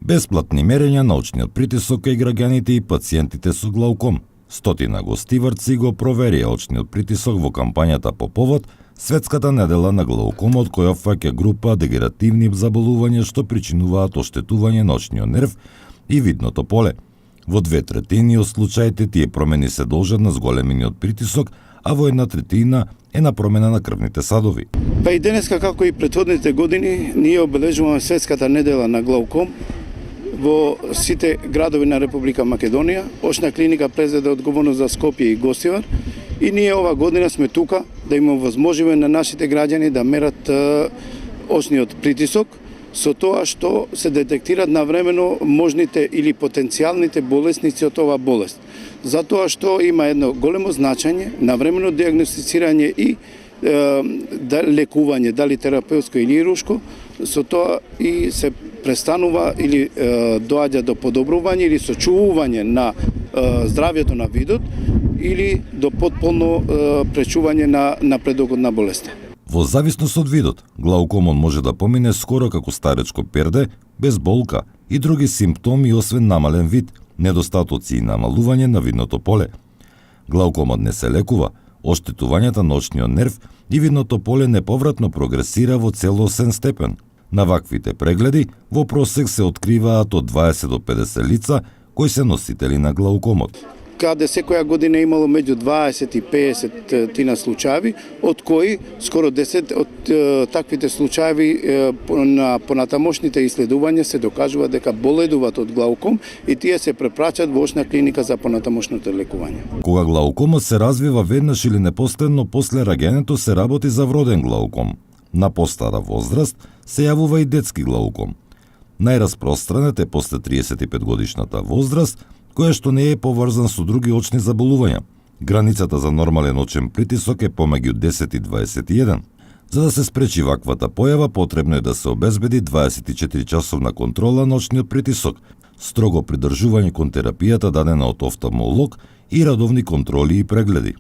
Бесплатни мерења на очниот притисок кај граѓаните и пациентите со глауком. Стотина гостиварци го проверија очниот притисок во кампањата по повод Светската недела на глаукомот, која опфаќа група дегенеративни заболувања што причинуваат оштетување на очниот нерв и видното поле. Во 2/3 од случаите тие промени се должат на зголемениот притисок, а во 1/3 е на промена на крвните садови. Па и денеска, како и претходните години, ние обележуваме Светската недела на глауком во сите градови на Република Македонија. Очна клиника презеде одговорност за Скопје и Гостивар и ние ова година сме тука да им овозможиме на нашите граѓани да мерат очниот притисок, со тоа што се детектират навремено можните или потенцијалните болесници од оваа болест. Затоа што има едно големо значење навремено диагностицирање и лекување, дали терапеутско или хируршко, со тоа и се престанува или доаѓа до подобрување или сочувување на здравјето на видот или до потполно пречување на напредокот на болеста. Во зависност од видот, глаукомот може да помине скоро како старечко перде, без болка и други симптоми освен намален вид, недостатоци и намалување на видното поле. Глаукомот не се лекува, оштетувањата на очниот нерв и видното поле неповратно прогресира во целосен степен. На ваквите прегледи во просек се откриваат од 20 до 50 лица кои се носители на глаукомот. Каде секоја година имало меѓу 20 и 50 тина случаи, од кои скоро 10 од таквите случаи на понатамошните исследувања се докажува дека боледуваат од глауком и тие се препраќаат во очна клиника за понатамошното лекување. Кога глаукомот се развива веднаш или непостојано после раѓањето, се работи за вроден глауком. На постара возраст се јавува и детски глауком. Најраспространет е после 35 годишната возраст, која што не е поврзан со други очни заболувања. Границата за нормален очен притисок е помеѓу 10 и 21. За да се спречи ваквата појава, потребно е да се обезбеди 24 часовна контрола на очниот притисок, строго придржување кон терапијата дадена од офталмолог и радовни контроли и прегледи.